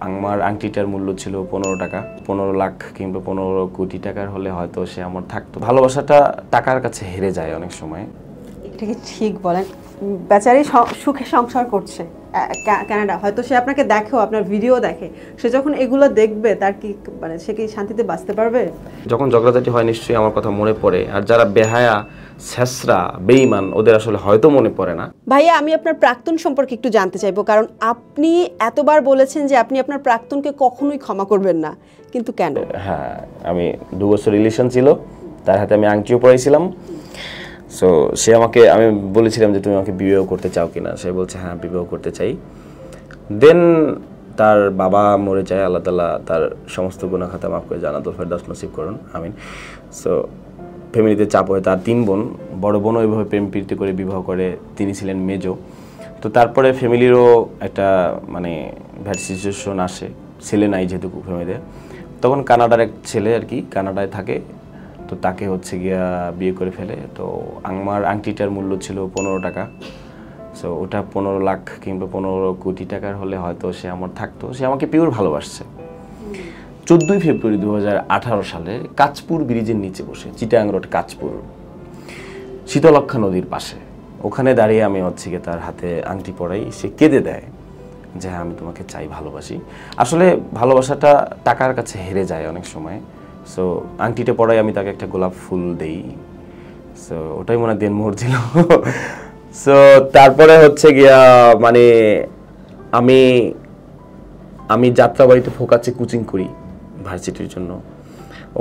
আমার আংটিটার মূল্য ছিল 15 টাকা। 15 লাখ কিংবা 15 কোটি টাকার হলে হয়তো সে আমার থাকতো। ভালোবাসাটা টাকার কাছে হেরে যায় অনেক সময়। এটা কি ঠিক বলেন? বেচারি সুখে সংসার করছে কানাডা, হয়তো সে আপনাকে দেখেও, আপনার ভিডিও দেখে, সে যখন এগুলো দেখবে তার কি মানে সে কি শান্তিতে বাঁচতে পারবে? যখন ঝগড়াঝাটি হয় নিশ্চয়ই আমার কথা মনে পড়ে, আর যারা বেহায়া, ছেঁচড়া, বেঈমান ওদের আসলে হয়তো মনে পড়ে না। ভাইয়া, আমি আপনার প্রাক্তন সম্পর্কে একটু জানতে চাইবো, কারণ আপনি এতবার বলেছেন যে আপনি আপনার প্রাক্তনকে কখনোই ক্ষমা করবেন না, কিন্তু কেন? হ্যাঁ, আমি 2 বছর রিলেশন ছিল, তার হাতে আমি আংটিও পরাইছিলাম। সো সে আমাকে, আমি বলেছিলাম যে তুমি আমাকে বিবাহ করতে চাও কিনা, সে বলছে হ্যাঁ বিবাহ করতে চাই। দেন তার বাবা মরে যায়, আল্লাহ তাআলা তার সমস্ত গুনাহ খাতা মাফ করে জান্নাতুল ফেরদাউস নসিব করুন, আমিন। সো ফ্যামিলিতে চাপ হয়, তার 3 বোন, বড় বোনও ওইভাবে প্রেম প্রীতি করে বিবাহ করে, তিনি ছিলেন মেজো। তো তারপরে ফ্যামিলিরও একটা মানে ব্যাড সিচুয়েশন আসে, ছেলে নাই যেহেতু ফ্যামিলিতে। তখন কানাডার এক ছেলে আর কি কানাডায় থাকে, তো তাকে হচ্ছে গিয়া বিয়ে করে ফেলে। তো আমার আংটিটার মূল্য ছিল 15 টাকা। সো ওটা 15 লাখ কিংবা 15 কোটি টাকার হলে হয়তো সে আমার থাকতো। সে আমাকে পিওর ভালোবাসছে। 14 ফেব্রুয়ারি 2018 সালে কাঁচপুর ব্রিজের নিচে বসে, চিটাগাং রোড কাঁচপুর, শীতলক্ষ্যা নদীর পাশে, ওখানে দাঁড়িয়ে আমি হচ্ছে গিয়ে তার হাতে আংটি পরাই। সে কেঁদে দেয় যে হ্যাঁ আমি তোমাকে চাই, ভালোবাসি। আসলে ভালোবাসাটা টাকার কাছে হেরে যায় অনেক সময়। সো আংটিটা পরাই আমি তাকে একটা গোলাপ ফুল দেই। সো ওটাই মনে হয় দেন মোহর ছিল। সো তারপরে হচ্ছে গিয়া মানে আমি আমি যাত্রাবাড়িতে ফোকাসে কোচিং করি ভার্সিটির জন্য।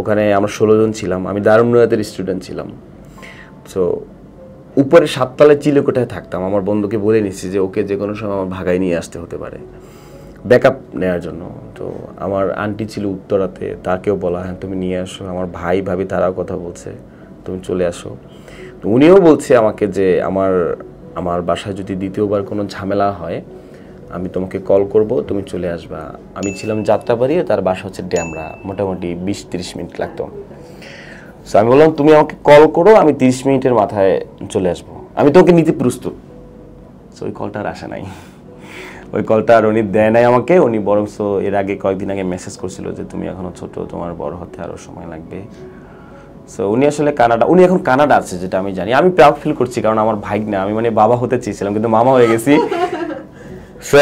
ওখানে আমরা 16 জন ছিলাম, আমি দারুণ নয়াদের স্টুডেন্ট ছিলাম। সো উপরে 7 তলায় চিলেকোঠায় থাকতাম। আমার বন্ধুকে বলে নিছি যে ওকে যে কোনো সময় আমার ভাগায় নিয়ে আসতে হতে পারে, ব্যাকআপ নেওয়ার জন্য। তো আমার আন্টি ছিল উত্তরাতে, তাকেও বলা হ্যাঁ তুমি নিয়ে আসো। আমার ভাই ভাবি তারাও কথা বলছে তুমি চলে আসো। তো উনিও বলছে আমাকে যে আমার বাসায় যদি দ্বিতীয়বার কোনো ঝামেলা হয় আমি তোমাকে কল করব, তুমি চলে আসবা। আমি ছিলাম যাত্রাবাড়ি, তার বাসা হচ্ছে ড্যামরা, মোটামুটি 20-30 মিনিট লাগতো। সো আমি বললাম তুমি আমাকে কল করো, আমি 30 মিনিটের মাথায় চলে আসবো, আমি তোকে নিতে প্রস্তুত। সো ওই কলটা আর আসে নাই, ওই কলটা আর উনি দেয় নাই আমাকে। উনি বরং এর আগে কয়েকদিন আগে মেসেজ করছিল যে তুমি এখনো ছোট, তোমার বড় হতে আরও সময় লাগবে। সো উনি আসলে উনি এখন কানাডা আছে যেটা আমি জানি। আমি প্রাউড ফিল করছি, কারণ আমার ভাগ্নে, আমি মানে বাবা হতে চেয়েছিলাম কিন্তু মামা হয়ে গেছি। সো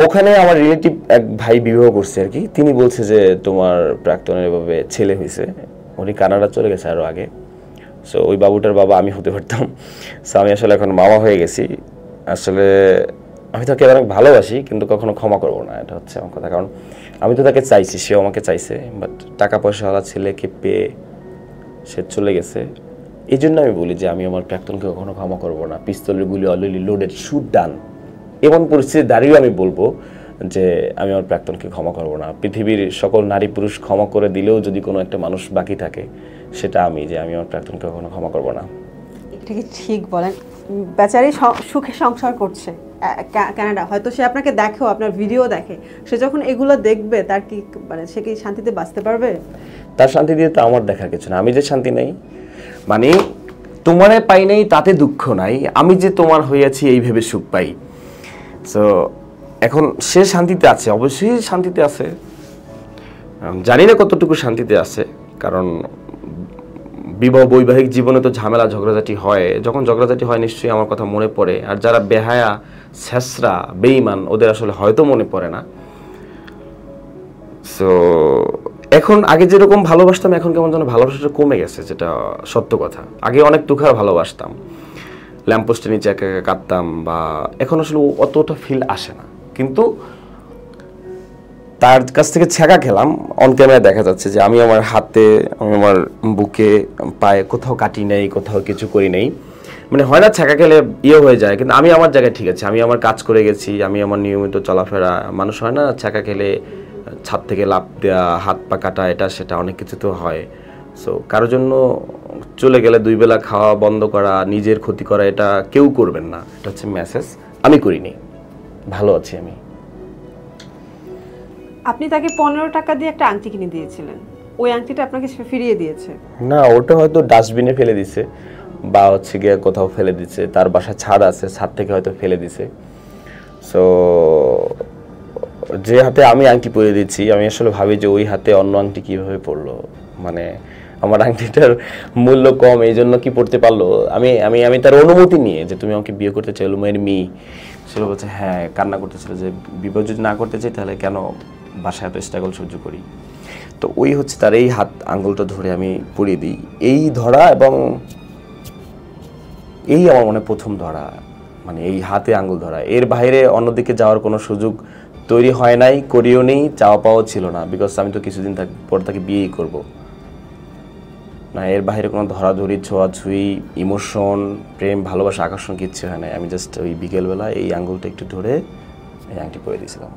ওখানে আমার রিলেটিভ এক ভাই বিবাহ করছে আর কি, তিনি বলছে যে তোমার প্রাক্তনের এভাবে ছেলে হয়েছে, উনি কানাডা চলে গেছে আরও আগে। সো ওই বাবুটার বাবা আমি হতে পারতাম। সো আমি আসলে এখন মামা হয়ে গেছি। আসলে আমি তাকে অনেক ভালোবাসি, কিন্তু কখনো ক্ষমা করবো না, এটা হচ্ছে আমার কথা। কারণ আমি তো তাকে চাইছি, সেও আমাকে চাইছে, বাট টাকা পয়সাওয়ালা ছেলেকে পেয়ে সে চলে গেছে। এই জন্য আমি বলি যে আমি আমার প্রাক্তনকে কখনো ক্ষমা করবো না। পিস্তলের গুলি অলরেডি লোডেড, শুট ডান। এমন পরিস্থিতি দাঁড়িয়েও আমি বলবো যে আমি আমার প্রাক্তনকে ক্ষমা করবো না। পৃথিবীর সকল নারী পুরুষ ক্ষমা করে দিলেও যদি কোনো একটা মানুষ বাকি থাকে, সেটা আমি, যে আমি আমার প্রাক্তনকে কখনো ক্ষমা করবো না। এটা কি ঠিক বলেন? বেচারি সুখে সংসার করছে কানাডা, হয়তো সে আপনাকে দেখেও, আপনার ভিডিও দেখে, সে যখন এগুলো দেখবে তার কি মানে সে কি শান্তিতে বাঁচতে পারবে? তার শান্তি দিয়ে তো আমার দেখার কিছু না। আমি যে শান্তি নেই, মানে তোমারে পাই নাই তাতে দুঃখ নাই, আমি যে তোমার হইয়াছি এই ভেবে সুখ পাই। সো এখন সে শান্তিতে আছে, অবশ্যই শান্তিতে আছে, জানি না কতটুকু শান্তিতে আছে। কারণ বৈবাহিক জীবনে তো ঝামেলা ঝগড়াঝাটি হয়, যখন ঝগড়াঝাটি হয় নিশ্চয়ই আমার কথা মনে পড়ে। আর যারা বেহায়া, ছেঁচড়া, বেঈমান ওদের আসলে হয়তো মনে পড়ে না। সো এখন আগে যেরকম ভালোবাসতাম, এখন কেমন যেন ভালোবাসাটা কমে গেছে, যেটা সত্য কথা। আগে অনেক তুখার ভালোবাসতাম, ল্যাম্পপোস্টের নিচে একা একা কাঁদতাম, বা এখন আসলে অতটা ফিল আসে না। কিন্তু তার কাছ থেকে ছ্যাঁকা খেলাম, অন ক্যামেরা দেখা যাচ্ছে যে আমি আমার হাতে, আমি আমার বুকে, পায়ে কোথাও কাটি নেই, কোথাও কিছু করি নেই। মানে হয় না ছ্যাঁকা খেলে ইয়ে হয়ে যায়, কিন্তু আমি আমার জায়গায় ঠিক আছে, আমি আমার কাজ করে গেছি, আমি আমার নিয়মিত চলাফেরা। মানুষ হয় না ছ্যাঁকা খেলে ছাদ থেকে লাফ দেওয়া, হাত পা কাটা, এটা সেটা অনেক কিছু তো হয়। সো কারোর জন্য চলে গেলে 2 বেলা খাওয়া বন্ধ করা, নিজের ক্ষতি করা, এটা কেউ করবেন না। এটা হচ্ছে মেসেজ, আমি করিনি, ভালো আছি আমি। আপনি তাকে 15 টাকা দিয়ে একটা আংটি কিনে দিয়েছিলেন, ওই আংটিটা আপনাকে সে ফিরিয়ে দিয়েছে? না, ওটা হয়তো ডাস্টবিনে ফেলে দিছে, বা হচ্ছে গিয়ে কোথাও ফেলে দিচ্ছে। তার বাসা ছাদ আছে, ছাদ থেকে হয়তো ফেলে দিছে। সো যে হাতে আমি আংটি পরিয়ে দিচ্ছি আমি আসলে ভাবি যে ওই হাতে অন্য আংটি কিভাবে পড়লো, মানে আমার আংটিটার মূল্য কম এই জন্য কি পড়তে পারলো। আমি আমি আমি তার অনুমতি নিয়ে যে তুমি আমাকে বিয়ে করতে চাইলো মেয়ের মেয়ে, সেটা বলছে হ্যাঁ, কান্না করতেছিল যে বিবাহ যদি না করতে চাই তাহলে কেন বাসায় এত স্ট্রাগল সহ্য করি। তো ওই হচ্ছে তার এই হাত আঙ্গুলটা ধরে আমি পরিয়ে দিই, এই ধরা এবং এই আমার মনে প্রথম ধরা, মানে এই হাতে আঙ্গুল ধরা। এর বাইরে অন্যদিকে যাওয়ার কোনো সুযোগ তৈরি হয় নাই, করিও নেই, চাওয়া পাওয়া ছিল না, বিকজ আমি তো কিছুদিন পর তাকে বিয়েই করব না। এর বাইরে কোনো ধরাধরি, ছোঁয়াছুঁই, ইমোশন, প্রেম, ভালোবাসা, আকর্ষণ কিচ্ছু হয় না। আমি জাস্ট ওই বিকেলবেলা এই আঙ্গুলটা একটু ধরে এই আংটি পরে দিয়েছিলাম।